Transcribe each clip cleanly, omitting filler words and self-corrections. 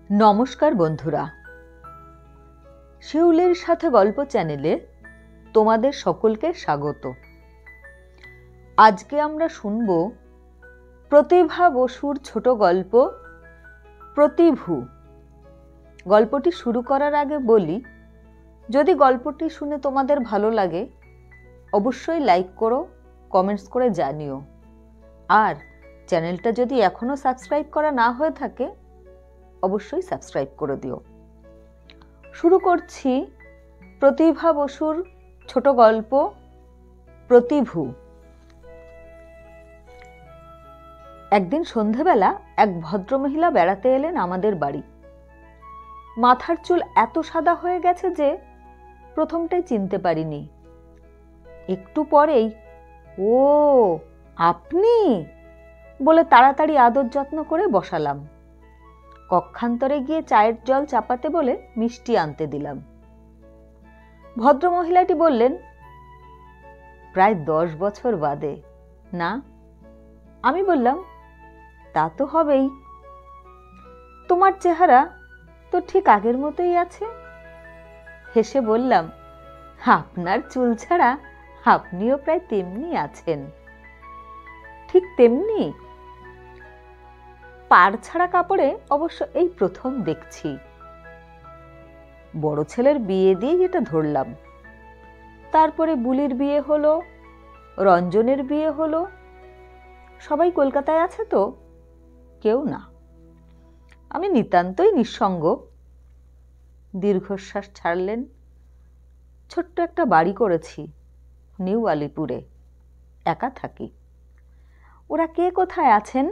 নমস্কার বন্ধুরা, শিউলির সাথে গল্প চ্যানেলে তোমাদের সকলকে স্বাগত। আজকে আমরা শুনব প্রতিভা বসুর ছোট গল্প প্রতিভু। গল্পটি শুরু করার আগে বলি, যদি গল্পটি শুনে তোমাদের ভালো লাগে অবশ্যই লাইক করো, কমেন্টস করে জানিও। আর চ্যানেলটা যদি এখনো সাবস্ক্রাইব করা না হয়ে থাকে অবশ্যই সাবস্ক্রাইব করে দিও। শুরু করছি প্রতিভা বসুর ছোট গল্প প্রতিভু। একদিন সন্ধেবেলা এক ভদ্রমহিলা বেড়াতে এলেন আমাদের বাড়ি। মাথার চুল এত সাদা হয়ে গেছে যে প্রথমটাই চিনতে পারিনি। একটু পরেই ও আপনি বলে তাড়াতাড়ি আদর যত্ন করে বসালাম। কক্ষান্তরে গিয়ে চায়ের জল চাপাতে বলে মিষ্টি আনতে দিলাম। ভদ্রমহিলাটি বললেন, প্রায় 10 বছর বাদে না? আমি বললাম, তা তো হবেই। তোমার চেহারা তো ঠিক আগের মতোই আছে। হেসে বললাম, আপনার চুল ছাড়া আপনিও প্রায় তেমনি আছেন। ঠিক তেমনি? পাড় ছাড়া কাপড়ে অবশ্য এই প্রথম দেখছি। বড় ছেলের বিয়ে দিয়ে এটা ধরলাম। তারপরে বুলির বিয়ে হলো, রঞ্জনের বিয়ে হলো। সবাই কলকাতায় আছে তো? কেউ না। আমি নিতান্তই নিঃসঙ্গ। দীর্ঘশ্বাস ছাড়লেন। ছোট্ট একটা বাড়ি করেছি নিউ আলিপুরে, একা থাকি। ওরা কে কোথায় আছেন?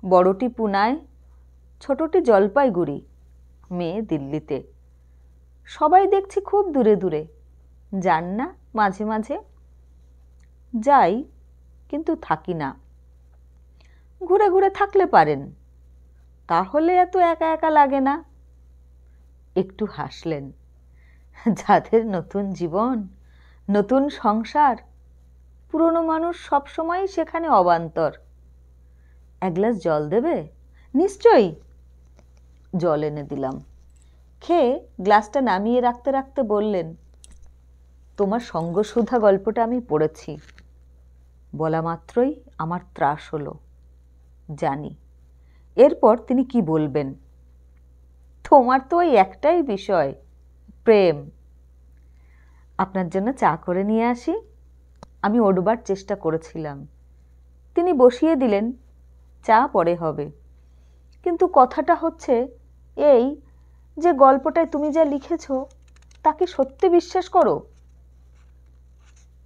বড়টি পুনায়, ছোটটি জলপাইগুড়ি, মেয়ে দিল্লিতে। সবাই দেখছি খুব দূরে দূরে। যান না মাঝে মাঝে? যাই, কিন্তু থাকি না। ঘুরে ঘুরে থাকলে পারেন, তাহলে এত একা একা লাগে না। একটু হাসলেন। যাদের নতুন জীবন, নতুন সংসার, পুরনো মানুষ সবসময় সেখানে অবান্তর। এক গ্লাস জল দেবে? নিশ্চয়ই। জল এনে দিলাম। খেয়ে গ্লাসটা নামিয়ে রাখতে রাখতে বললেন, তোমার সঙ্গসুধা গল্পটা আমি পড়েছি। বলা মাত্রই আমার ত্রাস হলো। জানি এরপর তিনি কি বলবেন। তোমার তো ওই একটাই বিষয়, প্রেম। আপনার জন্য চা করে নিয়ে আসি? আমি ওঠবার চেষ্টা করেছিলাম। তিনি বসিয়ে দিলেন, চা পরে হবে। কিন্তু কথাটা হচ্ছে এই যে গল্পটায় তুমি যা লিখেছ তা কি সত্যি বিশ্বাস করো?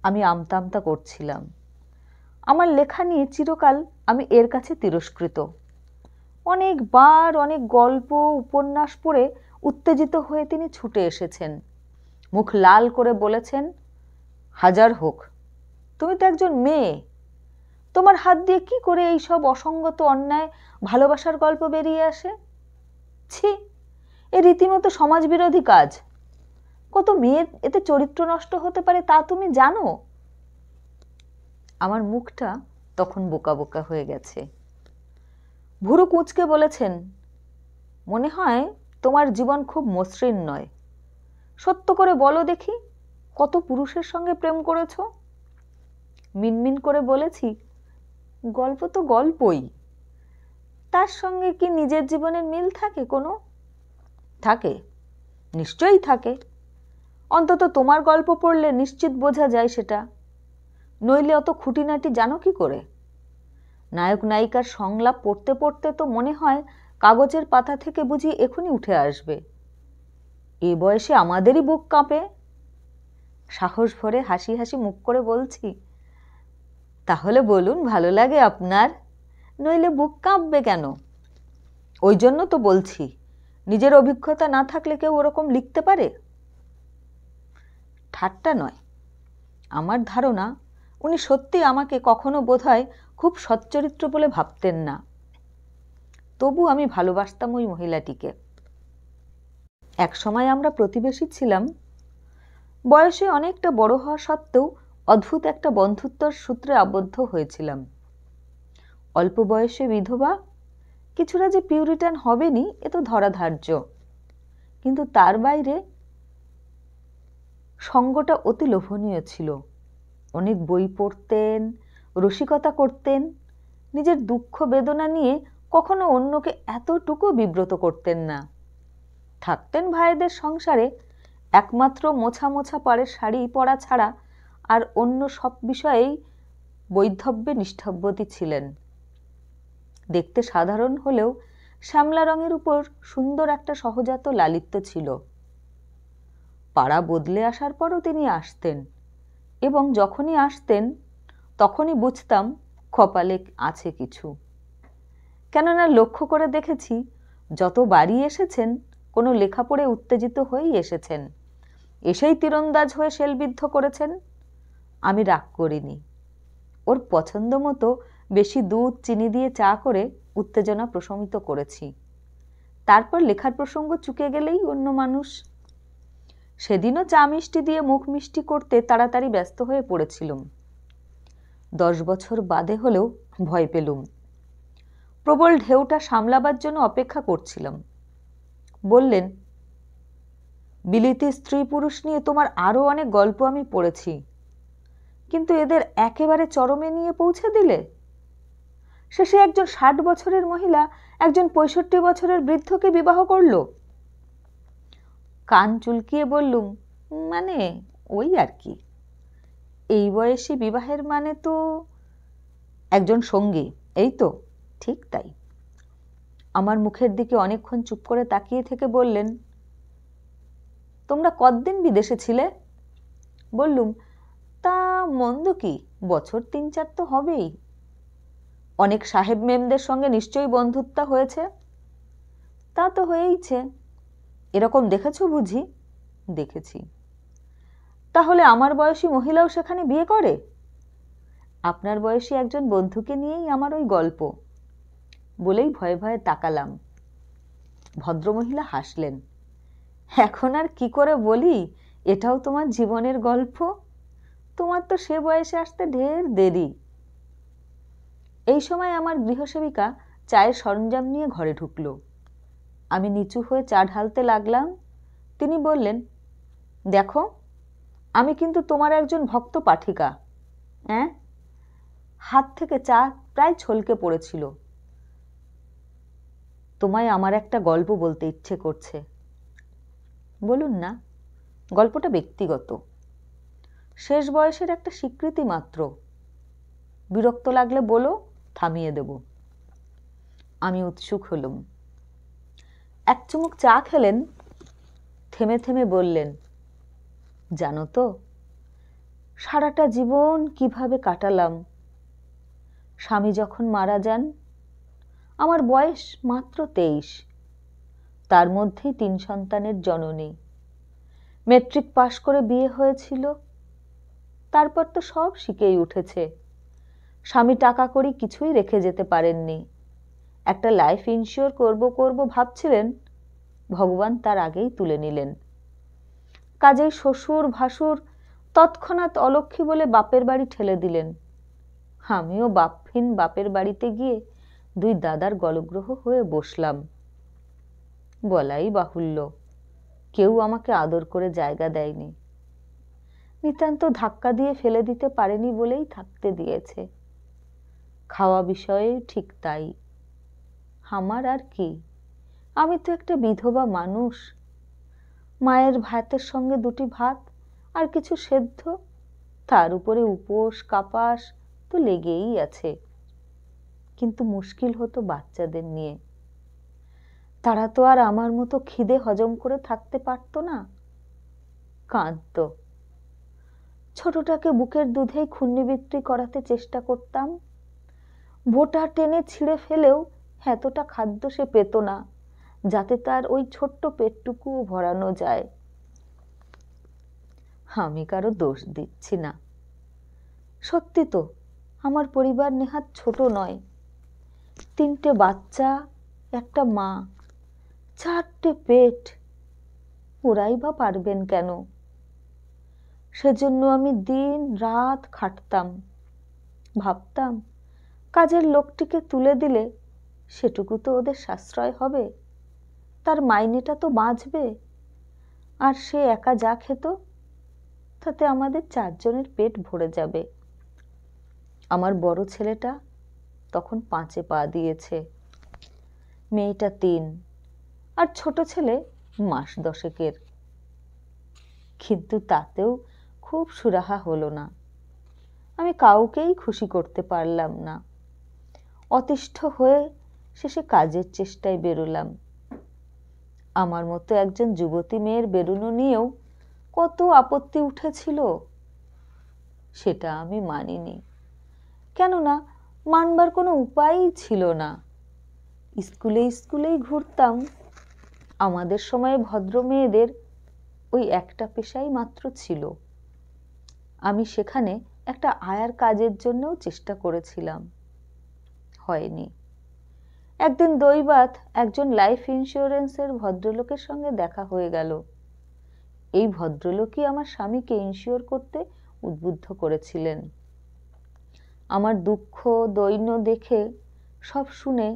আমি আমতা আমতা করছিলাম। আমার লেখা নিয়ে চিরকাল আমি এর কাছে তিরস্কৃত। অনেকবার অনেক গল্প উপন্যাস পড়ে উত্তেজিত হয়ে তিনি ছুটে এসেছেন। মুখ লাল করে বলেছেন, হাজার হোক, তুমি তো একজন মেয়ে। তোমার হাত দিয়ে কি করে এই সব অসঙ্গত অন্যায় ভালোবাসার গল্প বেরিয়ে আসে? ছি, এ রীতিমতো সমাজবিরোধী কাজ। কত মেয়ের এতে চরিত্র নষ্ট হতে পারে তা তুমি জানো? আমার মুখটা তখন বোকা বোকা হয়ে গেছে। ভুরু কুঁচকে বলেছেন, মনে হয় তোমার জীবন খুব মসৃণ নয়। সত্য করে বলো দেখি, কত পুরুষের সঙ্গে প্রেম করেছো? মিনমিন করে বলেছি, গল্প তো গল্পই। তার সঙ্গে কি নিজের জীবনের মিল থাকে কোনো? থাকে, নিশ্চয়ই থাকে। অন্তত তোমার গল্প পড়লে নিশ্চিত বোঝা যায় সেটা। নইলে অত খুঁটিনাটি জানো কি করে? নায়ক নায়িকার সংলাপ পড়তে পড়তে তো মনে হয় কাগজের পাতা থেকে বুঝি এখনই উঠে আসবে। এ বয়সে আমাদেরই বুক কাঁপে। সাহস ভরে হাসি হাসি মুখ করে বলছি, তাহলে বলুন ভালো লাগে আপনার, নইলে বুক কাঁপবে কেন? ওই জন্য তো বলছি, নিজের অভিজ্ঞতা না থাকলে কেউ ওরকম লিখতে পারে? ঠাট্টা নয়। আমার ধারণা উনি সত্যি আমাকে কখনো বোধহয় খুব সচ্চরিত্র বলে ভাবতেন না। তবু আমি ভালোবাসতাম ওই মহিলাটিকে। এক সময় আমরা প্রতিবেশী ছিলাম। বয়সে অনেকটা বড় হওয়া সত্ত্বেও অদ্ভুত একটা বন্ধুত্বর সূত্রে আবদ্ধ হয়েছিলাম। অল্প বয়সে বিধবা, কিছুটা যে পিউরিটান হবেনি এ তো ধরাধার্য, কিন্তু তার বাইরে সঙ্গটা অতি লোভনীয় ছিল। অনেক বই পড়তেন, রসিকতা করতেন, নিজের দুঃখ বেদনা নিয়ে কখনো অন্যকে এতটুকু বিব্রত করতেন না। থাকতেন ভাইদের সংসারে, একমাত্র মোছা মোছা পাড়ের শাড়ি পরা ছাড়া আর অন্য সব বিষয়েই বৈধব্যে নিষ্ঠব্যতী ছিলেন। দেখতে সাধারণ হলেও শ্যামলা রঙের উপর সুন্দর একটা সহজাত লালিত্য ছিল। পাড়া বদলে আসার পরও তিনি আসতেন, এবং যখনই আসতেন তখনই বুঝতাম কপালে আছে কিছু। কেননা লক্ষ্য করে দেখেছি, যত বাড়ি এসেছেন কোনো লেখা পড়ে উত্তেজিত হয়েই এসেছেন, এসেই তীরন্দাজ হয়ে শেলবিদ্ধ করেছেন। আমি রাগ করিনি, ওর পছন্দ মতো বেশি দুধ চিনি দিয়ে চা করে উত্তেজনা প্রশমিত করেছি। তারপর লেখার প্রসঙ্গ চুকে গেলেই অন্য মানুষ। সেদিনও চা মিষ্টি দিয়ে মুখ মিষ্টি করতে তাড়াতাড়ি ব্যস্ত হয়ে পড়েছিলুম। 10 বছর বাদে হলেও ভয় পেলুম। প্রবল ঢেউটা সামলাবার জন্য অপেক্ষা করছিলাম। বললেন, বিলিতি স্ত্রী পুরুষ নিয়ে তোমার আরও অনেক গল্প আমি পড়েছি, কিন্তু এদের একেবারে চরমে নিয়ে পৌঁছে দিলে। শেষে একজন 60 বছরের মহিলা একজন 65 বছরের বৃদ্ধকে বিবাহ করল। কান চুলকিয়ে বললুম, মানে ওই আর কি। এই বয়সী বিবাহের মানে তো একজন সঙ্গী, এই তো? ঠিক তাই। আমার মুখের দিকে অনেকক্ষণ চুপ করে তাকিয়ে থেকে বললেন, তোমরা কতদিন বিদেশে ছিলে? বললুম, তা মন্দ কি, বছর 3-4 তো হবেই। অনেক সাহেব মেমদের সঙ্গে নিশ্চয়ই বন্ধুত্ব হয়েছে? তা তো হয়েইছে। এরকম দেখেছো বুঝি? দেখেছি। তাহলে আমার বয়সী মহিলাও সেখানে বিয়ে করে? আপনার বয়সী একজন বন্ধুকে নিয়েই আমার ওই গল্প। বলেই ভয়ে ভয়ে তাকালাম। ভদ্রমহিলা হাসলেন। এখন আর কি করে বলি, এটাও তোমার জীবনের গল্প? তোমার তো সে বয়সে আসতে ঢের দেরি। এই সময় আমার গৃহসেবিকা চায়ের সরঞ্জাম নিয়ে ঘরে ঢুকলো। আমি নিচু হয়ে চা ঢালতে লাগলাম। তিনি বললেন, দেখো, আমি কিন্তু তোমার একজন ভক্ত পাঠিকা। হ্যাঁ? হাত থেকে চা প্রায় ছলকে পড়েছিল। তোমায় আমার একটা গল্প বলতে ইচ্ছে করছে। বলুন না। গল্পটা ব্যক্তিগত, শেষ বয়সের একটা স্বীকৃতি মাত্র। বিরক্ত লাগলে বলো, থামিয়ে দেব। আমি উৎসুক হলুম। এক চুমুক চা খেলেন, থেমে থেমে বললেন, জানো তো, সারাটা জীবন কিভাবে কাটালাম। স্বামী যখন মারা যান, আমার বয়স মাত্র 23। তার মধ্যেই 3 সন্তানের জননী। মেট্রিক পাশ করে বিয়ে হয়েছিল। তারপর তো সব শিখেই উঠেছে। স্বামী টাকা করি কিছুই রেখে যেতে পারেননি। একটা লাইফ ইন্স্যুর করব ভাবছিলেন, ভগবান তার আগেই তুলে নিলেন। কাজেই শ্বশুর ভাসুর তৎক্ষণাৎ অলক্ষী বলে বাপের বাড়ি ঠেলে দিলেন। আমিও বাপহীন বাপের বাড়িতে গিয়ে 2 দাদার গলগ্রহ হয়ে বসলাম। বলাই বাহুল্য, কেউ আমাকে আদর করে জায়গা দেয়নি। নিতান্ত ধাক্কা দিয়ে ফেলে দিতে পারেনি বলেই থাকতে দিয়েছে। খাওয়া বিষয়ে ঠিক তাই। আমার আর কি, আমি তো একটা বিধবা মানুষ। মায়ের ভাতের সঙ্গে 2টি ভাত আর কিছু সেদ্ধ, তার উপরে উপোস কাপাস তো লেগেই আছে। কিন্তু মুশকিল হতো বাচ্চাদের নিয়ে। তারা তো আর আমার মতো খিদে হজম করে থাকতে পারতো না, কাঁদতো। ছোটটাকে বুকের দুধেই খুন্নিবিত্রি করাতে চেষ্টা করতাম। বোটা টেনে ছিঁড়ে ফেলেও এতটা খাদ্য সে পেত না যাতে তার ওই ছোট্ট পেটটুকুও ভরানো যায়। আমি কারো দোষ দিচ্ছি না। সত্যি তো, আমার পরিবার নেহাত ছোট নয়। 3টে বাচ্চা, একটা মা, 4টে পেট। ওরাই বা পারবেন কেন? সেজন্য আমি দিন রাত খাটতাম। ভাবতাম, কাজের লোকটিকে তুলে দিলে সেটুকু তো ওদের সাশ্রয় হবে, তার মাইনেটা তো বাঁচবে। আর সে একা যা খেত তাতে আমাদের 4 জনের পেট ভরে যাবে। আমার বড় ছেলেটা তখন 5-এ পা দিয়েছে, মেয়েটা 3, আর ছোট ছেলে মাস 10-এর। কিন্তু তাতেও খুব সুরাহা হলো না। আমি কাউকেই খুশি করতে পারলাম না। অতিষ্ঠ হয়ে শেষে কাজের চেষ্টায় বেরোলাম। আমার মতো একজন যুবতী মেয়ের বেরোনো নিয়েও কত আপত্তি উঠেছিল, সেটা আমি মানিনি। কেননা মানবার কোনো উপায়ই ছিল না। স্কুলেই ঘুরতাম। আমাদের সময়ে ভদ্র মেয়েদের ওই একটা পেশাই মাত্র ছিল। আমি সেখানে একটা আয়ার কাজের জন্যও চেষ্টা করেছিলাম, হয়নি। একদিন দৈবাত একজন লাইফ ইন্স্যুরেন্সের ভদ্রলোকের সঙ্গে দেখা হয়ে গেল। এই ভদ্রলোকই আমার স্বামীকে ইন্স্যুর করতে উদ্বুদ্ধ করেছিলেন। আমার দুঃখ দৈন্য দেখে সব শুনে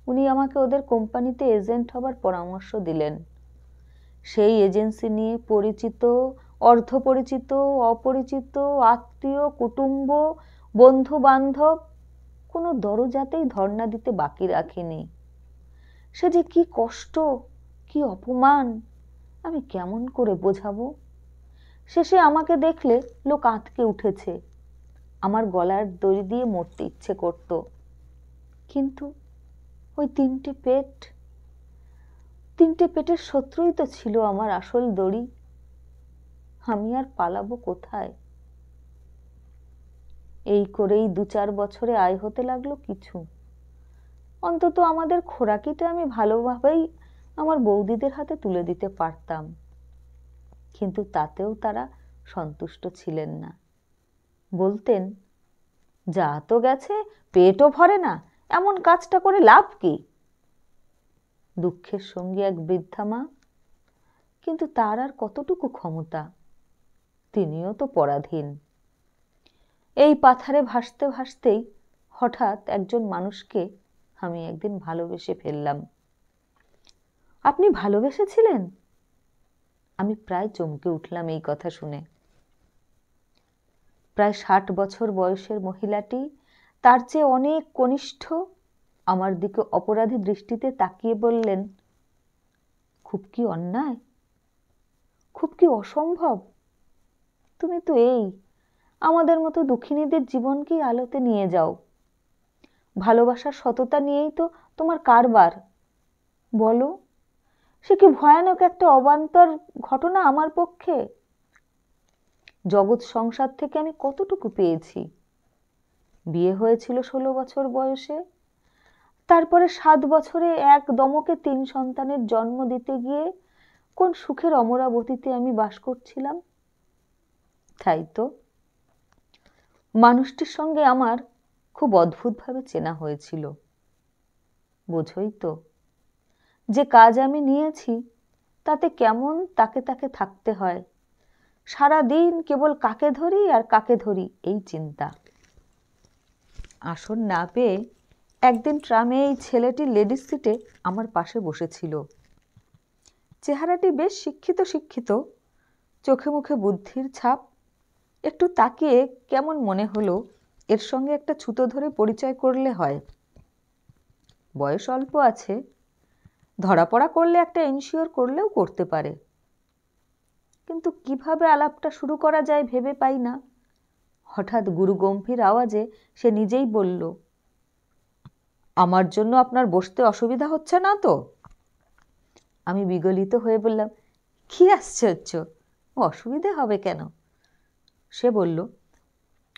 উনি আমাকে ওদের কোম্পানিতে এজেন্ট হবার পরামর্শ দিলেন। সেই এজেন্সি নিয়ে পরিচিত, অর্ধপরিচিত, অপরিচিত, আত্মীয়, কুটুম্ব, বন্ধু বান্ধব কোনো দরজাতেই ধর্ণা দিতে বাকি রাখিনি। সে যে কি কষ্ট, কি অপমান, আমি কেমন করে বোঝাবো। শেষে আমাকে দেখলে লোক আঁতকে উঠেছে, আমার গলার দড়ি দিয়ে মরতে ইচ্ছে করত। কিন্তু ওই 3টে পেটের শত্রুই তো ছিল আমার আসল দড়ি। আমি আর পালাবো কোথায়? এই করেই 2-4 বছরে আয় হতে লাগলো কিছু। অন্তত আমাদের খোরাকিটা আমি ভালোভাবেই আমার বৌদিদের হাতে তুলে দিতে পারতাম। কিন্তু তাতেও তারা সন্তুষ্ট ছিলেন না। বলতেন, যা তো গেছে, পেটও ভরে না, এমন কাজটা করে লাভ কি? দুঃখের সঙ্গে এক বৃদ্ধা মা, কিন্তু তার আর কতটুকু ক্ষমতা? তিনিও তো পরাধীন। এই পাথারে ভাসতে ভাসতেই হঠাৎ একজন মানুষকে আমি একদিন ভালোবেসে ফেললাম। আপনি ভালোবেসেছিলেন? আমি প্রায় চমকে উঠলাম এই কথা শুনে। প্রায় 60 বছর বয়সের মহিলাটি তার চেয়ে অনেক কনিষ্ঠ আমার দিকে অপরাধী দৃষ্টিতে তাকিয়ে বললেন, খুব কি অন্যায়, খুব কি অসম্ভব। তুমি তো এই আমাদের মতো দুঃখিনীদের জীবনকেই আলোতে নিয়ে যাও। ভালোবাসার সততা নিয়েই তো তোমার কারবার। বলো, সে কি ভয়ানক একটা অবান্তর ঘটনা আমার পক্ষে। জগৎ সংসার থেকে আমি কতটুকু পেয়েছি। বিয়ে হয়েছিল 16 বছর বয়সে, তারপরে 7 বছরে এক দমকে 3 সন্তানের জন্ম দিতে গিয়ে কোন সুখের অমরাবতীতে আমি বাস করছিলাম। তাই তো মানুষটির সঙ্গে আমার খুব অদ্ভুতভাবে চেনা হয়েছিল। বোঝই তো, যে কাজ আমি নিয়েছি তাতে কেমন তাকে তাকে থাকতে হয়। সারা দিন কেবল কাকে ধরি আর কাকে ধরি এই চিন্তা। আসন না পেয়ে একদিন ট্রামে এই ছেলেটি লেডিস সিটে আমার পাশে বসেছিল। চেহারাটি বেশ শিক্ষিত, চোখে মুখে বুদ্ধির ছাপ। একটু তাকিয়ে কেমন মনে হলো এর সঙ্গে একটা ছুতো ধরে পরিচয় করলে হয়। বয়স অল্প আছে, ধরা পড়া করলে একটা ইনশিওর করলেও করতে পারে। কিন্তু কিভাবে আলাপটা শুরু করা যায় ভেবে পাই না। হঠাৎ গুরুগম্ভীর আওয়াজে সে নিজেই বলল, আমার জন্য আপনার বসতে অসুবিধা হচ্ছে না তো? আমি বিগলিত হয়ে বললাম, কি আশ্চর্য, অসুবিধে হবে কেন? সে বলল,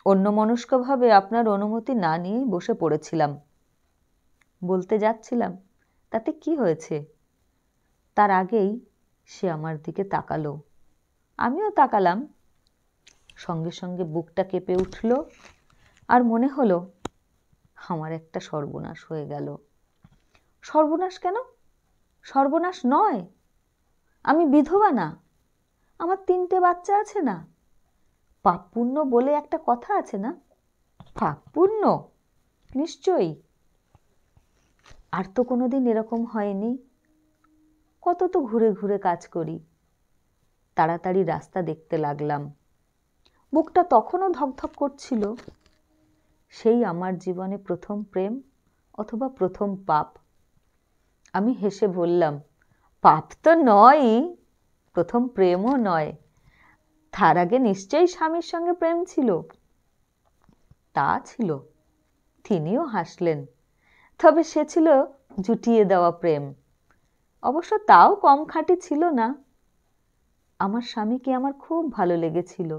অন্যমনস্কভাবে আপনার অনুমতি না নিয়েই বসে পড়েছিলাম। বলতে যাচ্ছিলাম, তাতে কি হয়েছে? তার আগেই সে আমার দিকে তাকালো। আমিও তাকালাম। সঙ্গে সঙ্গে বুকটা কেঁপে উঠল, আর মনে হলো আমার একটা সর্বনাশ হয়ে গেল। সর্বনাশ কেন? সর্বনাশ নয়, আমি বিধবা না, আমার 3টে বাচ্চা আছে না। পাপ পুণ্য বলে একটা কথা আছে না? পাপ পুণ্য নিশ্চয়ই। আর তো কোনোদিন এরকম হয়নি। কত তো ঘুরে ঘুরে কাজ করি। তাড়াতাড়ি রাস্তা দেখতে লাগলাম। বুকটা তখনও ধকধক করছিল। সেই আমার জীবনে প্রথম প্রেম অথবা প্রথম পাপ। আমি হেসে বললাম, পাপ তো নয়ই, প্রথম প্রেমও নয়। তার আগে নিশ্চয়ই স্বামীর সঙ্গে প্রেম ছিল। তা ছিল। তিনিও হাসলেন। তবে সে ছিল জুটিয়ে দেওয়া প্রেম। অবশ্য তাও কম খাঁটি ছিল না। আমার স্বামীকে আমার খুব ভালো লেগেছিল,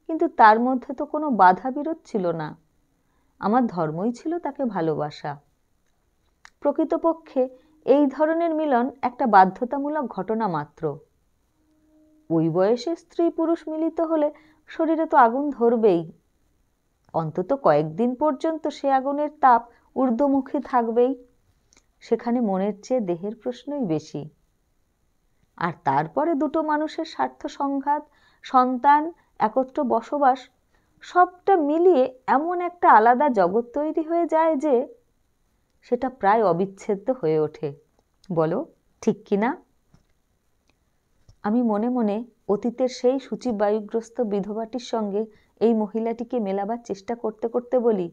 কিন্তু তার মধ্যে তো কোনো বাধা বিরোধ ছিল না। আমার ধর্মই ছিল তাকে ভালোবাসা। প্রকৃতপক্ষে এই ধরনের মিলন একটা বাধ্যতামূলক ঘটনা মাত্র। ওই বয়সে স্ত্রী পুরুষ মিলিত হলে শরীরে তো আগুন ধরবেই। অন্তত কয়েকদিন পর্যন্ত সে আগুনের তাপ ঊর্ধ্বমুখী থাকবেই। সেখানে মনের চেয়ে দেহের প্রশ্নই বেশি। আর তারপরে দুটো মানুষের স্বার্থ সংঘাত, সন্তান, একত্র বসবাস, সবটা মিলিয়ে এমন একটা আলাদা জগৎ তৈরি হয়ে যায় যে সেটা প্রায় অবিচ্ছেদ্য হয়ে ওঠে। বলো ঠিক কিনা? আমি মনে মনে অতীতের সেই সূচিবায়ুগ্রস্ত বিধবাটির সঙ্গে এই মহিলাটিকে মেলাবার চেষ্টা করতে করতে বলি,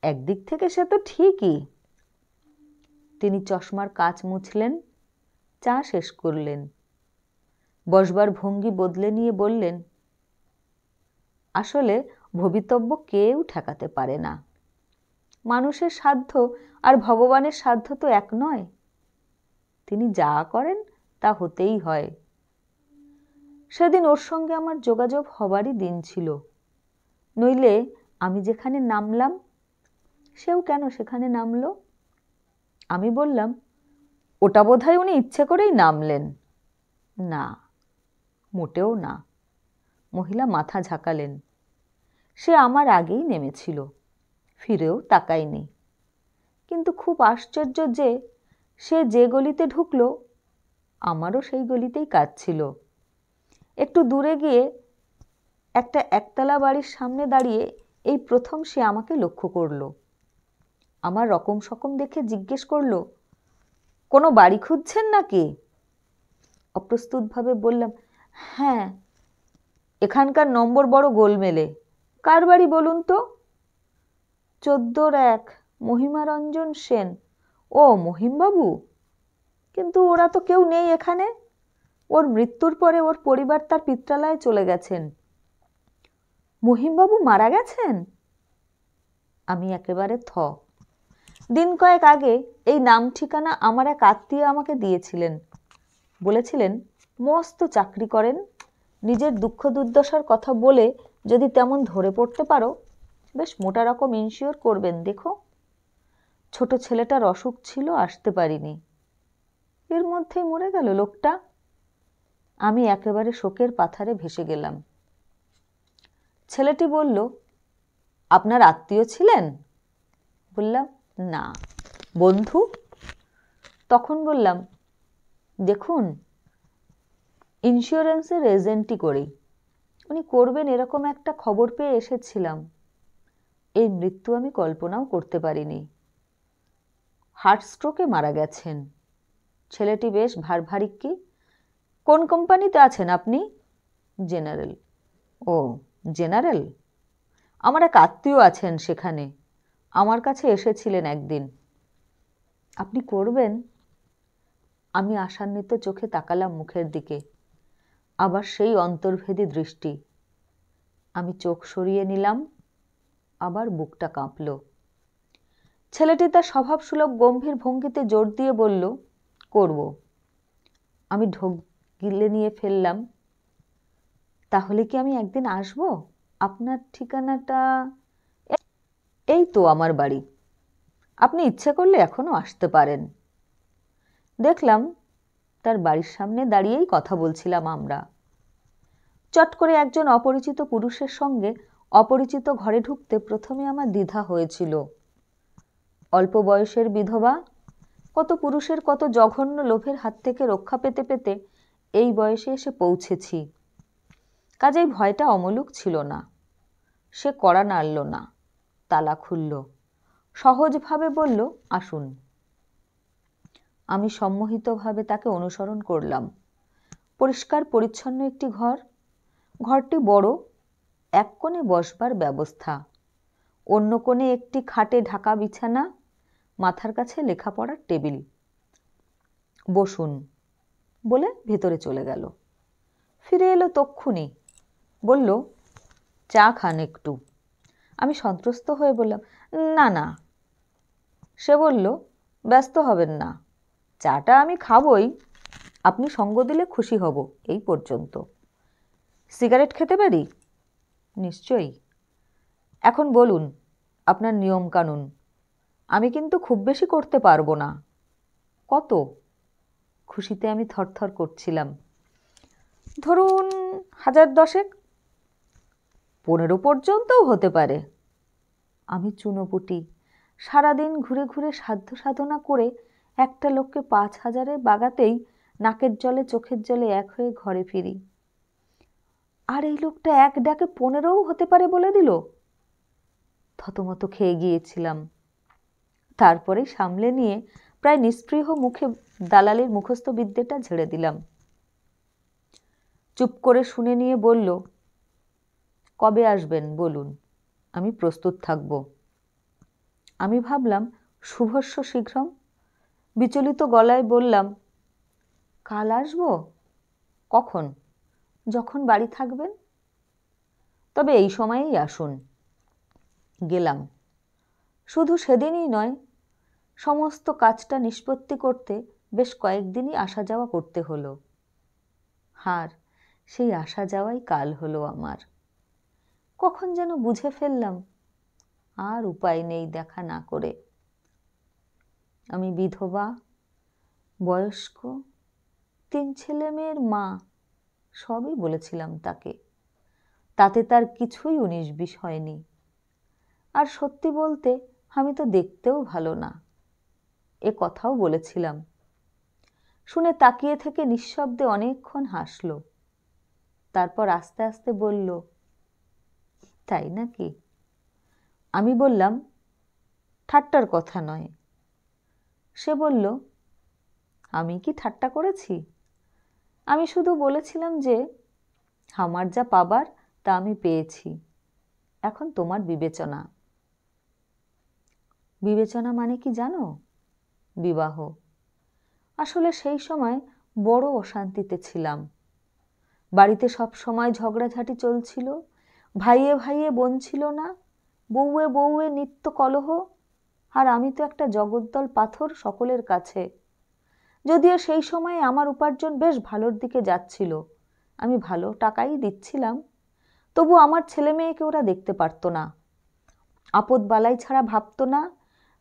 একদিক থেকে সে তো ঠিকই। তিনি চশমার কাঁচ মুছলেন, চা শেষ করলেন, বসবার ভঙ্গি বদলে নিয়ে বললেন, আসলে ভবিতব্য কেউ ঠেকাতে পারে না। মানুষের সাধ্য আর ভগবানের সাধ্য তো এক নয়। তিনি যা করেন তা হতেই হয়। সেদিন ওর সঙ্গে আমার যোগাযোগ হবারই দিন ছিল, নইলে আমি যেখানে নামলাম সেও কেন সেখানে নামলো? আমি বললাম, ওটা বোধহয় উনি ইচ্ছে করেই নামলেন। না, মোটেও না। মহিলা মাথা ঝাঁকালেন। সে আমার আগেই নেমেছিল, ফিরেও তাকায়নি। কিন্তু খুব আশ্চর্য যে সে যে গলিতে ঢুকলো, আমারও সেই গলিতেই কাজ ছিল। একটু দূরে গিয়ে একটা একতলা বাড়ির সামনে দাঁড়িয়ে এই প্রথম সে আমাকে লক্ষ্য করলো। আমার রকম সকম দেখে জিজ্ঞেস করলো, কোনো বাড়ি খুঁজছেন নাকি? অপ্রস্তুতভাবে বললাম, হ্যাঁ, এখানকার নম্বর বড় গোলমেলে। কার বাড়ি বলুন তো? 14-1 মহিমারঞ্জন সেন। ও, মহিমবাবু? কিন্তু ওরা তো কেউ নেই এখানে। ওর মৃত্যুর পরে ওর পরিবার তার পিত্রালয়ে চলে গেছেন। মহিমবাবু মারা গেছেন? আমি একেবারে থ। দিন কয়েক আগে এই নাম ঠিকানা আমার এক আত্মীয় আমাকে দিয়েছিলেন। বলেছিলেন, মস্ত চাকরি করেন, নিজের দুঃখ দুর্দশার কথা বলে যদি তেমন ধরে পড়তে পারো, বেশ মোটা রকম ইনশিওর করবেন। দেখো, ছোট ছেলেটার অসুখ ছিল, আসতে পারিনি। এর মধ্যেই মরে গেল লোকটা। আমি একেবারে শোকের পাথারে ভেসে গেলাম। ছেলেটি বলল, আপনার আত্মীয় ছিলেন? বললাম, না, বন্ধু। তখন বললাম, দেখুন, ইন্স্যুরেন্সের এজেন্টই করি। উনি করবেন এরকম একটা খবর পেয়ে এসেছিলাম। এই মৃত্যু আমি কল্পনাও করতে পারিনি। হার্ট স্ট্রোকে মারা গেছেন। ছেলেটি বেশ ভারভারিক্কি। কোন কোম্পানিতে আছেন আপনি? জেনারেল। ও, জেনারেল। আমার এক আত্মীয় আছেন সেখানে, আমার কাছে এসেছিলেন একদিন। আপনি করবেন? আমি আশান্বিত চোখে তাকালাম মুখের দিকে। আবার সেই অন্তর্ভেদী দৃষ্টি। আমি চোখ সরিয়ে নিলাম। আবার বুকটা কাঁপল। ছেলেটি তার স্বভাবসুলভ গম্ভীর ভঙ্গিতে জোর দিয়ে বলল, করব। আমি ঢোক গিলে নিয়ে ফেললাম, তাহলে কি আমি একদিন আসব? আপনার ঠিকানাটা? এই তো আমার বাড়ি। আপনি ইচ্ছে করলে এখনো আসতে পারেন। দেখলাম তার বাড়ির সামনে দাঁড়িয়েই কথা বলছিলাম আমরা। চট করে একজন অপরিচিত পুরুষের সঙ্গে অপরিচিত ঘরে ঢুকতে প্রথমে আমার দ্বিধা হয়েছিল। অল্প বয়সের বিধবা, কত পুরুষের কত জঘন্য লোভের হাত থেকে রক্ষা পেতে পেতে এই বয়সে এসে পৌঁছেছি। কাজেই ভয়টা অমূলক ছিল না। সে কড়া নাড়ল না, তালা খুলল। সহজভাবে বলল, আসুন। আমি সম্মোহিতভাবে তাকে অনুসরণ করলাম। পরিষ্কার পরিচ্ছন্ন একটি ঘর। ঘরটি বড়, এক কোণে বসবার ব্যবস্থা, অন্য কোণে একটি খাটে ঢাকা বিছানা, মাথার কাছে লেখাপড়ার টেবিল। বসুন বলে ভেতরে চলে গেল। ফিরে এলো তক্ষুনি, বলল, চা খান একটু। আমি সন্ত্রস্ত হয়ে বললাম, না না। সে বলল, ব্যস্ত হবেন না, চাটা আমি খাবই, আপনি সঙ্গ দিলে খুশি হব, এই পর্যন্ত। সিগারেট খেতে পারি? নিশ্চয়ই। এখন বলুন আপনার নিয়ম কানুন। আমি কিন্তু খুব বেশি করতে পারবো না। কত? খুশিতে আমি থরথর করছিলাম। ধরুন 1010। 15 পর্যন্তও হতে পারে। আমি চুনোপুটি, সারাদিন ঘুরে ঘুরে সাধ্য সাধনা করে একটা লোককে 5000-এ বাগাতেই নাকের জলে চোখের জলে এক হয়ে ঘরে ফিরি। আর এই লোকটা এক ডাকে 15ও হতে পারে বলে দিল। থতমত খেয়ে গিয়েছিলাম। তারপরে সামলে নিয়ে প্রায় নিস্পৃহ মুখে দালালির মুখস্থ বিদ্যেটা ঝেড়ে দিলাম। চুপ করে শুনে নিয়ে বলল, কবে আসবেন বলুন, আমি প্রস্তুত থাকব। আমি ভাবলাম শুভস্য শীঘ্রম। বিচলিত গলায় বললাম, কাল আসব? কখন? যখন বাড়ি থাকবেন। তবে এই সময়েই আসুন। গেলাম। শুধু সেদিনই নয়, সমস্ত কাজটা নিষ্পত্তি করতে বেশ কয়েকদিনই আসা যাওয়া করতে হলো। আর সেই আসা যাওয়াই কাল হলো আমার। কখন যেন বুঝে ফেললাম আর উপায় নেই দেখা না করে। আমি বিধবা, বয়স্ক, 3 ছেলে মেয়ের মা, সবই বলেছিলাম তাকে। তাতে তার কিছুই 19-20 হয়নি। আর সত্যি বলতে আমি তো দেখতেও ভালো না, এ কথাও বলেছিলাম। শুনে তাকিয়ে থেকে নিঃশব্দে অনেকক্ষণ হাসল। তারপর আস্তে আস্তে বলল, তাই নাকি? আমি বললাম, ঠাট্টার কথা নয়। সে বলল, আমি কি ঠাট্টা করেছি? আমি শুধু বলেছিলাম যে আমার যা পাবার তা আমি পেয়েছি, এখন তোমার বিবেচনা। বিবেচনা মানে কি জানো? বিবাহ। আসলে সেই সময় বড় অশান্তিতে ছিলাম। বাড়িতে সব সময় ঝগড়াঝাটি চলছিল, ভাইয়ে ভাইয়ে বোন ছিল না, বউয়ে বউয়ে নিত্য কলহ। আর আমি তো একটা জগদ্দল পাথর সকলের কাছে। যদিও সেই সময় আমার উপার্জন বেশ ভালোর দিকে যাচ্ছিল, আমি ভালো টাকাই দিচ্ছিলাম, তবু আমার ছেলে মেয়েকে ওরা দেখতে পারতো না, আপদ বালাই ছাড়া ভাবতো না।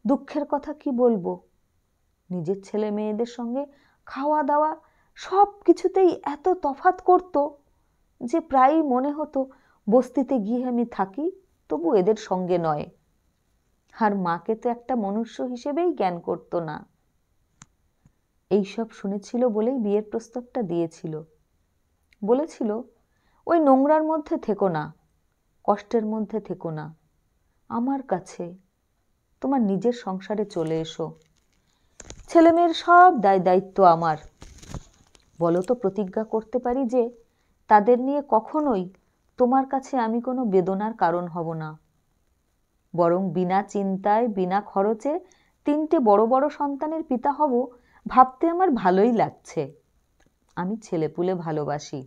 দুঃখের কথা কি বলবো, নিজের ছেলে মেয়েদের সঙ্গে খাওয়া দাওয়া সব কিছুতেই এত তফাৎ করতো যে প্রায়ই মনে হতো বস্তিতে গিয়ে আমি থাকি, তবু এদের সঙ্গে নয়। আর মাকে তো একটা মনুষ্য হিসেবেই জ্ঞান করতো না। এইসব শুনেছিল বলেই বিয়ের প্রস্তাবটা দিয়েছিল। বলেছিল, ওই নোংরার মধ্যে থেকো না, কষ্টের মধ্যে থেকো না, আমার কাছে, তোমার নিজের সংসারে চলে এসো, ছেলেমেয়ের সব দায় দায়িত্ব আমার। বলো তো প্রতিজ্ঞা করতে পারি যে তাদের নিয়ে কখনোই তোমার কাছে আমি কোনো বেদনার কারণ হব না, বরং বিনা চিন্তায় বিনা খরচে 3টে বড় বড় সন্তানের পিতা হব, ভাবতে আমার ভালোই লাগছে। আমি ছেলেপুলে ভালোবাসি।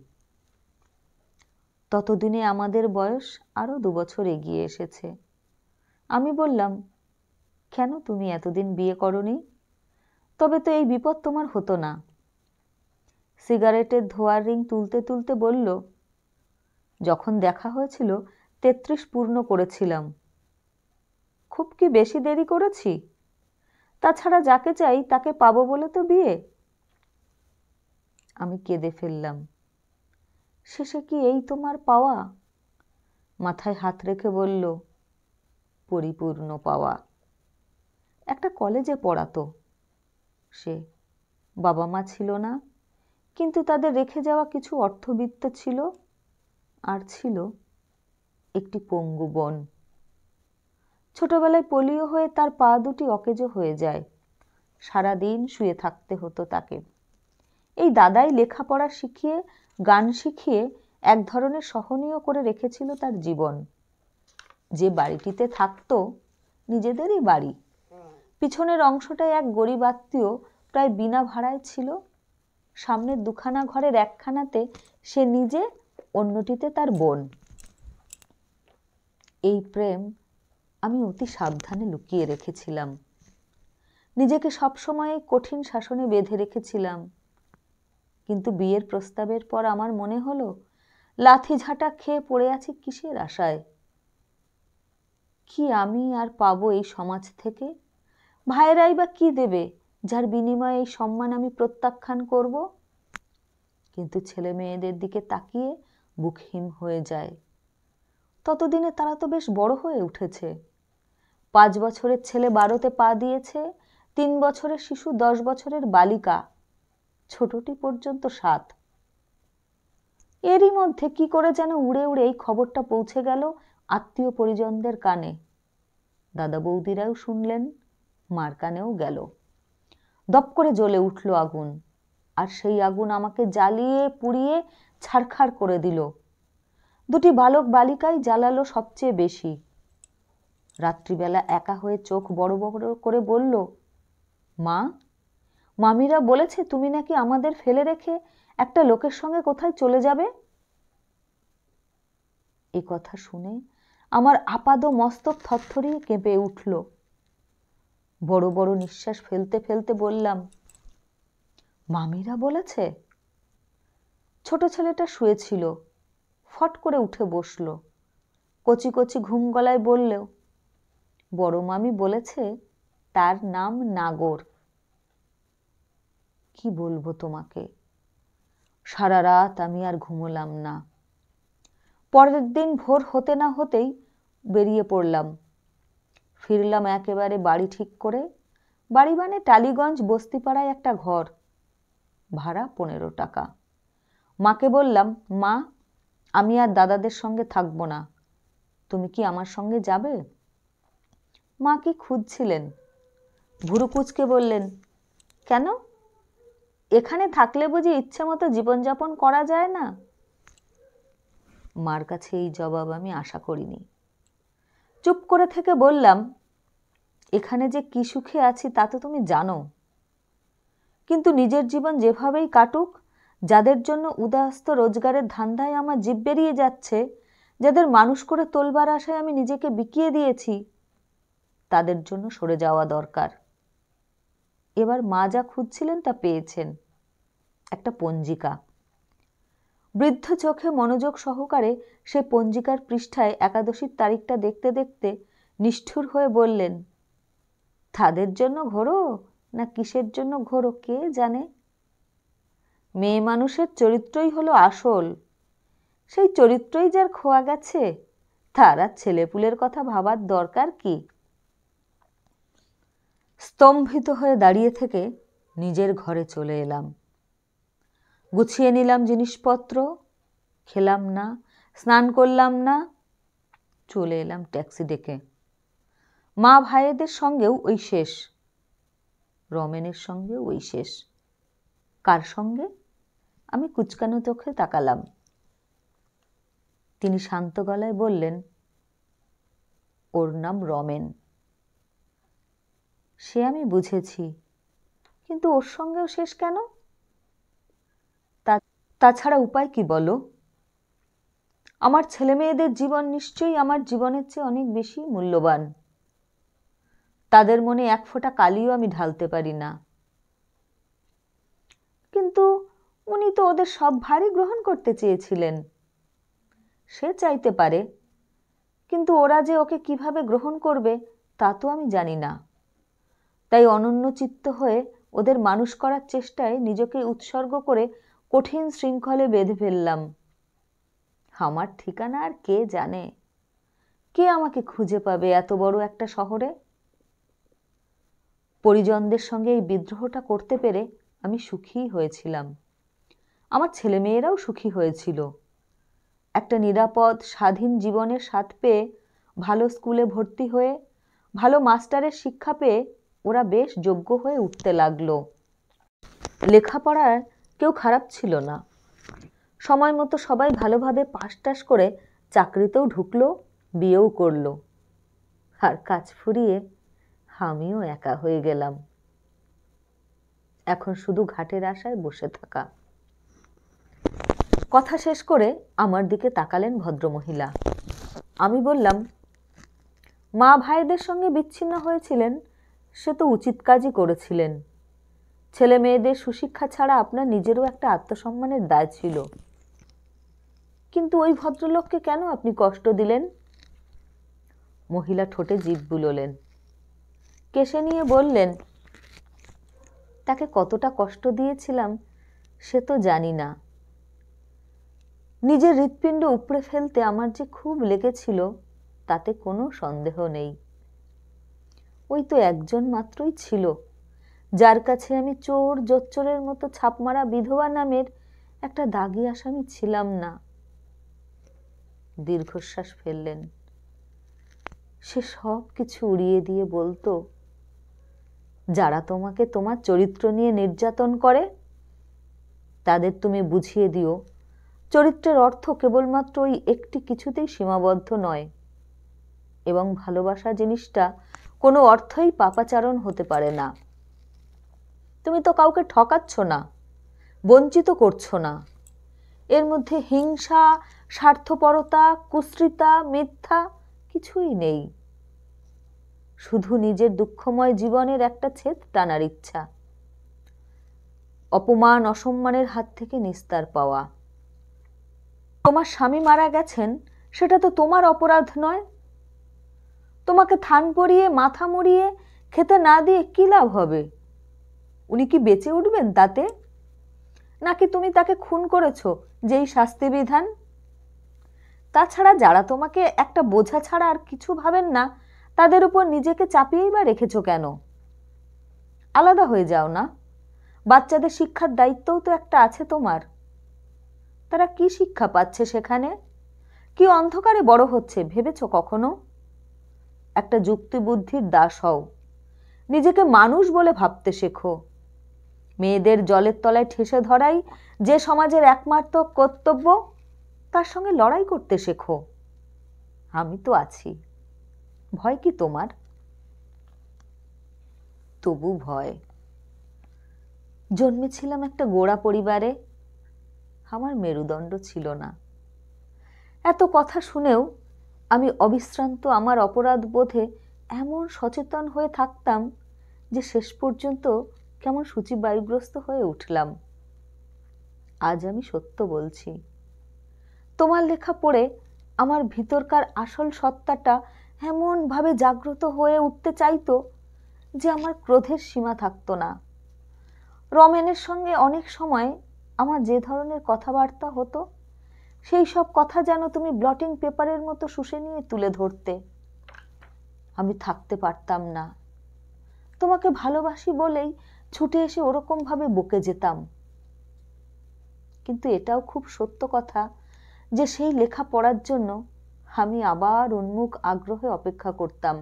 ততদিনে আমাদের বয়স আরো 2 বছর এগিয়ে এসেছে। আমি বললাম, কেন তুমি এতদিন বিয়ে করনি? তবে তো এই বিপদ তোমার হতো না। সিগারেটের ধোঁয়ার রিং তুলতে তুলতে বলল, যখন দেখা হয়েছিল 33 পূর্ণ করেছিলাম। খুব কি বেশি দেরি করেছি? তাছাড়া যাকে চাই তাকে পাবো বলে তো বিয়ে। আমি কেঁদে ফেললাম। শেষে কি এই তোমার পাওয়া? মাথায় হাত রেখে বলল, পরিপূর্ণ পাওয়া। একটা কলেজে পড়াতো সে, বাবা মা ছিল না, কিন্তু তাদের রেখে যাওয়া কিছু অর্থবিত্ত ছিল, আর ছিল একটি পঙ্গু বোন। ছোটবেলায় পোলিও হয়ে তার পা দুটি অকেজো হয়ে যায়। সারাদিন শুয়ে থাকতে হতো তাকে। এই দাদাই লেখাপড়া শিখিয়ে, গান শিখিয়ে এক ধরনের সহনীয় করে রেখেছিল তার জীবন। যে বাড়িটিতে থাকতো, নিজেদেরই বাড়ি, পিছনের অংশটায় এক গরিব আত্মীয় প্রায় বিনা ভাড়ায় ছিল। সামনের দুখানা ঘরের একখানাতে সে নিজে, অন্যটিতে তার বোন। এই প্রেম আমি অতি সাবধানে লুকিয়ে রেখেছিলাম। নিজেকে সবসময় কঠিন শাসনে বেঁধে রেখেছিলাম। কিন্তু বিয়ের প্রস্তাবের পর আমার মনে হলো লাথি ঝাঁটা খেয়ে পড়ে আছি কিসের আশায়। কি আমি আর পাবো এই সমাজ থেকে? ভাইয়েরাই বা কি দেবে যার বিনিময়ে এই সম্মান আমি প্রত্যাখ্যান করব? কিন্তু ছেলে মেয়েদের দিকে তাকিয়ে বুক হিম হয়ে যায়। ততদিনে তারা তো বেশ বড় হয়ে উঠেছে। 5 বছরের ছেলে 12তে পা দিয়েছে, 3 বছরের শিশু 10 বছরের বালিকা, ছোটটি পর্যন্ত 7। এরই মধ্যে কি করে যেন উড়ে উড়ে এই খবরটা পৌঁছে গেল আত্মীয় পরিজনদের কানে। দাদা বৌদিরাও শুনলেন, মার কানেও গেল। দপ করে জ্বলে উঠল আগুন, আর সেই আগুন আমাকে জ্বালিয়ে পুড়িয়ে ছারখার করে দিল। দুটি বালক বালিকাই জ্বালালো সবচেয়ে বেশি। রাত্রিবেলা একা হয়ে চোখ বড় বড় করে বলল, মা, মামিরা বলেছে তুমি নাকি আমাদের ফেলে রেখে একটা লোকের সঙ্গে কোথায় চলে যাবে। এই কথা শুনে আমার আপাদ মস্তক থরথরিয়ে কেঁপে উঠল। বড় বড় নিঃশ্বাস ফেলতে ফেলতে বললাম, মামিরা বলেছে? ছোট ছেলেটা শুয়েছিল, ফট করে উঠে বসল। কচি কচি ঘুম গলায় বলল, বড় মামি বলেছে তার নাম নাগর। কি বলবো তোমাকে, সারা রাত আমি আর ঘুমোলাম না। পরের দিন ভোর হতে না হতেই বেরিয়ে পড়লাম। ফিরলাম একেবারে বাড়ি ঠিক করে। বাড়ি মানে টালিগঞ্জ বস্তিপাড়ায় একটা ঘর, ভাড়া 15 টাকা। মাকে বললাম, মা, আমি আর দাদাদের সঙ্গে থাকবো না, তুমি কি আমার সঙ্গে যাবে? মা কি খুঁজছিলেন, ভুরু কুঁচকে বললেন, কেন? এখানে থাকলে বুঝি ইচ্ছে মতো জীবনযাপন করা যায় না? মার কাছে এই জবাব আমি আশা করিনি। চুপ করে থেকে বললাম, এখানে যে কি সুখে আছি তা তো তুমি জানো। কিন্তু নিজের জীবন যেভাবেই কাটুক, যাদের জন্য উদয়াস্ত রোজগারের ধান্দায় আমার জিভ বেরিয়ে যাচ্ছে, যাদের মানুষ করে তোলবার আশায় আমি নিজেকে বিকিয়ে দিয়েছি, তাদের জন্য সরে যাওয়া দরকার। এবার মা যা খুঁজছিলেন তা পেয়েছেন, একটা পঞ্জিকা। বৃদ্ধ চোখে মনোযোগ সহকারে সে পঞ্জিকার পৃষ্ঠায় একাদশীর তারিখটা দেখতে দেখতে নিষ্ঠুর হয়ে বললেন, তাদের জন্য ঘোরো না কিসের জন্য ঘোরো কে জানে। মেয়ে মানুষের চরিত্রই হলো আসল। সেই চরিত্রই যার খোয়া গেছে, তার আর ছেলেপুলের কথা ভাবার দরকার কি? স্তম্ভিত হয়ে দাঁড়িয়ে থেকে নিজের ঘরে চলে এলাম। গুছিয়ে নিলাম জিনিসপত্র, খেলাম না, স্নান করলাম না, চলে এলাম ট্যাক্সি ডেকে। মা ভাইয়েদের সঙ্গেও ওই শেষ, রমেনের সঙ্গেও ওই শেষ। কার সঙ্গে? আমি কুচকানো চোখে তাকালাম। তিনি শান্ত গলায় বললেন, ওর নাম রমেন। সে আমি বুঝেছি, কিন্তু ওর সঙ্গেও শেষ কেন? তাছাড়া উপায় কি বলো? আমার ছেলে মেয়েদের জীবন নিশ্চয়ই আমার জীবনের চেয়ে অনেক বেশি মূল্যবান। তাদের মনে এক ফোঁটা কালিও আমি ঢালতে পারি না। কিন্তু উনি তো ওদের সব ভারই গ্রহণ করতে চেয়েছিলেন। সে চাইতে পারে, কিন্তু ওরা যে ওকে কিভাবে গ্রহণ করবে তা তো আমি জানি না। তাই অনন্য চিত্ত হয়ে ওদের মানুষ করার চেষ্টায় নিজেকে উৎসর্গ করে কঠিন শৃঙ্খলে বেঁধে ফেললাম। আমার ঠিকানা আর কে জানে? কে আমাকে খুঁজে পাবে এত বড় একটা শহরে? পরিজনদের সঙ্গে এই বিদ্রোহটা করতে পেরে আমি সুখী হয়েছিলাম। আমার ছেলেমেয়েরাও সুখী হয়েছিল। একটা নিরাপদ স্বাধীন জীবনের স্বাদ পেয়ে ভালো স্কুলে ভর্তি হয়ে ভালো মাস্টারের শিক্ষা পেয়ে ওরা বেশ যোগ্য হয়ে উঠতে লাগলো। লেখাপড়ার কেউ খারাপ ছিল না। সময় মতো সবাই ভালোভাবে পাশ টাশ করে চাকরিতেও ঢুকলো, বিয়েও করলো। আর কাজ ফুরিয়ে আমিও একা হয়ে গেলাম। এখন শুধু ঘাটের আশায় বসে থাকা। কথা শেষ করে আমার দিকে তাকালেন ভদ্রমহিলা। আমি বললাম, মা ভাইদের সঙ্গে বিচ্ছিন্ন হয়েছিলেন, সে তো উচিত কাজই করেছিলেন। ছেলে মেয়েদের সুশিক্ষা ছাড়া আপনার নিজেরও একটা আত্মসম্মানের দায় ছিল। কিন্তু ওই ভদ্রলোককে কেন আপনি কষ্ট দিলেন? মহিলা ঠোঁটে জিভ বুলোলেন, কেশে নিয়ে বললেন, তাকে কতটা কষ্ট দিয়েছিলাম সে তো জানি না। নিজের হৃৎপিণ্ড উপড়ে ফেলতে আমার যে খুব লেগেছিল তাতে কোনো সন্দেহ নেই। ওই তো একজন মাত্রই ছিল যার কাছে আমি চোর জোচ্চোরের মতো ছাপমারা বিধবা নামের একটা দাগি আসামি ছিলাম না। দীর্ঘশ্বাস ফেললেন। সে সব কিছু উড়িয়ে দিয়ে বলতো, যারা তোমাকে তোমার চরিত্র নিয়ে নির্যাতন করে তাদের তুমি বুঝিয়ে দিও চরিত্রের অর্থ কেবলমাত্র ওই একটি কিছুতেই সীমাবদ্ধ নয়, এবং ভালোবাসা জিনিসটা কোনো অর্থই পাপাচারণ হতে পারে না। তুমি তো কাউকে ঠকাচ্ছ না, বঞ্চিত করছো না। এর মধ্যে হিংসা, স্বার্থপরতা, কুশ্রিতা, মিথ্যা কিছুই নেই। শুধু নিজের দুঃখময় জীবনের একটা ছেদ টানার ইচ্ছা, অপমান অসম্মানের হাত থেকে নিস্তার পাওয়া। তোমার স্বামী মারা গেছেন, সেটা তো তোমার অপরাধ নয়। তোমাকে থান পরিয়ে মাথা মুড়িয়ে খেতে না দিয়ে কি লাভ হবে? উনি কি বেঁচে উঠবেন তাতে? নাকি তুমি তাকে খুন করেছো যেই শাস্তি বিধান? তাছাড়া যারা তোমাকে একটা বোঝা ছাড়া আর কিছু ভাবেন না, তাদের উপর নিজেকে চাপিয়েই বা রেখেছো কেন? আলাদা হয়ে যাও না। বাচ্চাদের শিক্ষার দায়িত্বও তো একটা আছে তোমার। তারা কি শিক্ষা পাচ্ছে সেখানে? কি অন্ধকারে বড় হচ্ছে ভেবেছো কখনো? একটা যুক্তি বুদ্ধির দাস হও। নিজেকে মানুষ বলে ভাবতে শেখো। মেয়েদের জলের তলায় ঠেসে ধরাই যে সমাজের একমাত্র কর্তব্য, তার সঙ্গে লড়াই করতে শেখো। আমি তো আছি, ভয় কি তোমার? তবু ভয়। জন্মেছিলাম একটা গোঁড়া পরিবারে, আমার মেরুদণ্ড ছিল না। এত কথা শুনেও আমি অবিশ্রান্ত আমার অপরাধ বোধে এমন সচেতন হয়ে থাকতাম যে শেষ পর্যন্ত কেমন শুচিবায়ুগ্রস্ত হয়ে উঠলাম। আজ আমি সত্য বলছি। তোমার লেখা পড়ে আমার ভিতরকার আসল সত্তাটা এমনভাবে জাগ্রত হয়ে উঠতে চাইতো যে আমার ক্রোধের সীমা থাকতো না। রমেনের সঙ্গে অনেক সময় আমার যে ধরনের কথাবার্তা হতো, সেই সব কথা যেন তুমি ব্লটিং পেপারের মতো শুষে নিয়ে তুলে ধরতে। আমি থাকতে পারতাম না। তোমাকে ভালোবাসি বলেই ছুটে এসে ওরকম ভাবে বকে যেতাম। কিন্তু এটাও খুব সত্য কথা যে সেই লেখা পড়ার জন্য আমি আবার উন্মুখ আগ্রহে অপেক্ষা করতাম।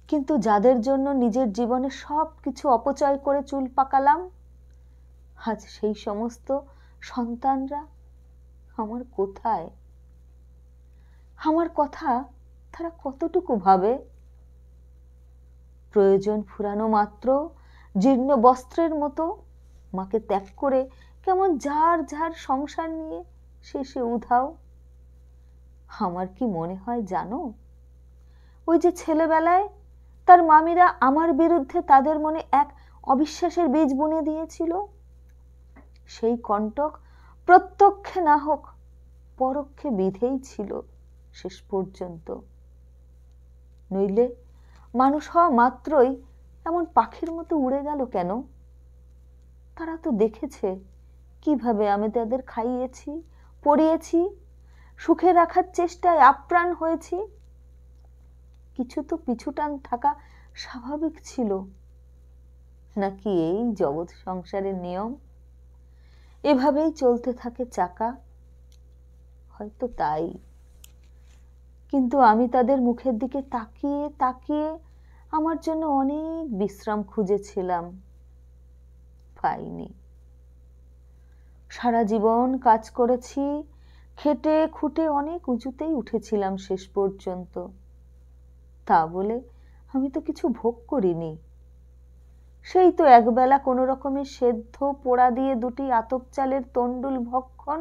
কিন্তু যাদের জন্য নিজের জীবনে সব কিছু অপচয় করে চুল পাকালাম, আজ সেই সমস্ত সন্তানরা আমার কোথায়? আমার কথা তারা কতটুকু ভাবে? প্রয়োজন ফুরানো মাত্র জীর্ণ বস্ত্রের মতো মাকে ত্যাগ করে কেমন ঝাড় ঝাড় সংসার নিয়ে শেষে উধাও। আমার কি মনে হয় জানো, ওই যে ছেলেবেলায় তার মামিরা আমার বিরুদ্ধে তাদের মনে এক অবিশ্বাসের বীজ বুনে দিয়েছিল, সেই কণ্টক প্রত্যক্ষে না হোক পরোক্ষে বিধেই ছিল শেষ পর্যন্ত। নইলে মানুষ হওয়া মাত্রই এমন পাখির মতো উড়ে গেল কেন? তারা তো দেখেছে কিভাবে আমি তাদের খাইয়েছি, পরিয়েছি, সুখে রাখার চেষ্টায় আপ্রাণ হয়েছি। কিছু তো পিছুটান থাকা স্বাভাবিক ছিল নাকি এই জগৎ সংসারের নিয়ম? এভাবেই চলতে থাকে চাকা, হয়তো তাই। কিন্তু আমি তাদের মুখের দিকে তাকিয়ে তাকিয়ে আমার জন্য অনেক বিশ্রাম খুঁজেছিলাম, পাইনি। সারা জীবন কাজ করেছি, খেটে খুঁটে অনেক উঁচুতেই উঠেছিলাম শেষ পর্যন্ত। তা বলে আমি তো কিছু ভোগ করিনি। সেই তো একবেলা কোনো রকমের সেদ্ধ পোড়া দিয়ে দুটি আতপ চালের তণ্ডুল ভক্ষণ,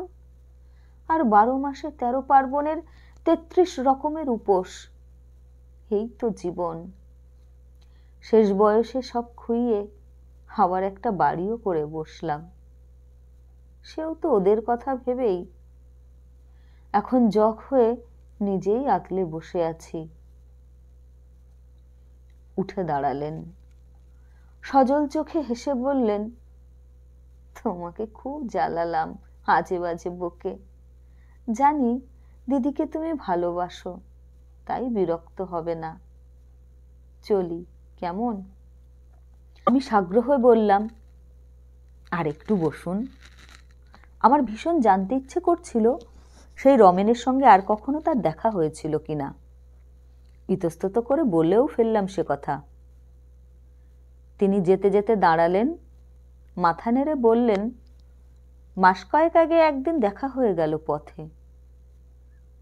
আর 12 মাসে 13 পার্বণের 33 রকমের উপোস। এই তো জীবন। শেষ বয়সে সব খুইয়ে আবার একটা বাড়িও করে বসলাম, সেও তো ওদের কথা ভেবেই। এখন জখ হয়ে নিজেই আগলে বসে আছি। উঠে দাঁড়ালেন, সজল চোখে হেসে বললেন, তোমাকে খুব জ্বালালাম আজে বাজে বকে। জানি দিদিকে তুমি ভালোবাসো, তাই বিরক্ত হবে না। চলি কেমন? আমি সাগ্রহ হয়ে বললাম, আর একটু বসুন। আমার ভীষণ জানতে ইচ্ছে করছিল সেই রমেনের সঙ্গে আর কখনো তার দেখা হয়েছিল কিনা। ইতস্তত করে বলেও ফেললাম সে কথা। তিনি যেতে যেতে দাঁড়ালেন, মাথা নেড়ে বললেন, মাস কয়েক আগে একদিন দেখা হয়ে গেল পথে।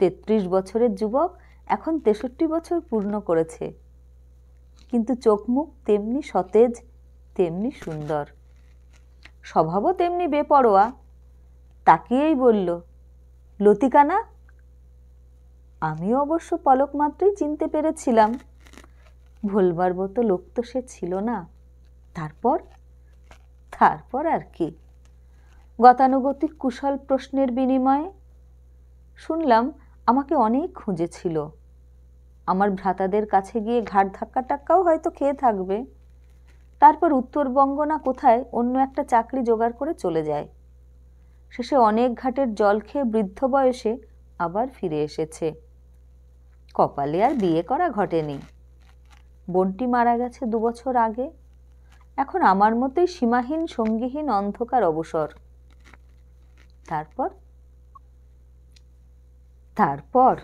33 বছরের যুবক এখন 63 বছর পূর্ণ করেছে, কিন্তু চোখ মুখ তেমনি সতেজ, তেমনি সুন্দর, স্বভাবও তেমনি বেপরোয়া। তাকিয়েই বলল, লতিকা না? আমিও অবশ্য পলক মাত্রই চিনতে পেরেছিলাম। ভোলবার মতো লোক তো সে ছিল না। তারপর আর কি, গতানুগতিক কুশল প্রশ্নের বিনিময়ে শুনলাম আমাকে অনেক খুঁজেছিল। আমার ভ্রাতাদের কাছে গিয়ে ঘাট ধাক্কা টাক্কাও হয়তো খেয়ে থাকবে। তারপর উত্তরবঙ্গ না কোথায় অন্য একটা চাকরি জোগাড় করে চলে যায়। শেষে অনেক ঘাটের জল খেয়ে বৃদ্ধ বয়সে আবার ফিরে এসেছে। কপালে আর বিয়ে করা ঘটেনি। বোনটি মারা গেছে 2 বছর আগে। এখন আমার মতোই সীমাহীন সঙ্গীহীন অন্ধকার অবসর। তারপর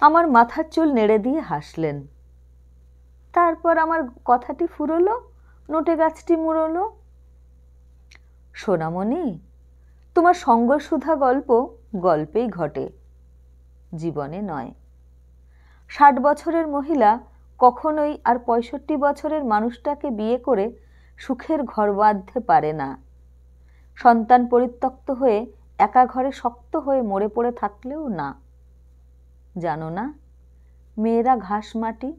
আমার মাথার চুল নেড়ে দিয়ে হাসলেন। তারপর আমার কথাটি ফুরলো, নোটে গাছটি মুড়লো। সোনামণি, তোমার সঙ্গসুধা গল্প গল্পেই ঘটে, জীবনে নয়। 60 বছরের মহিলা কখনোই আর 65 বছরের মানুষটাকে বিয়ে করে সুখের ঘর বাঁধতে পারে না। সন্তান পরিত্যক্ত হয়ে একা ঘরে শক্ত হয়ে মরে পড়ে থাকলেও না। জানো না, মেয়েরা ঘাস মাটি,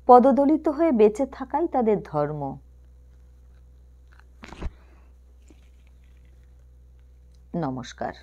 পদদলিত হয়ে বেঁচে থাকাই তাদের ধর্ম। নমস্কার।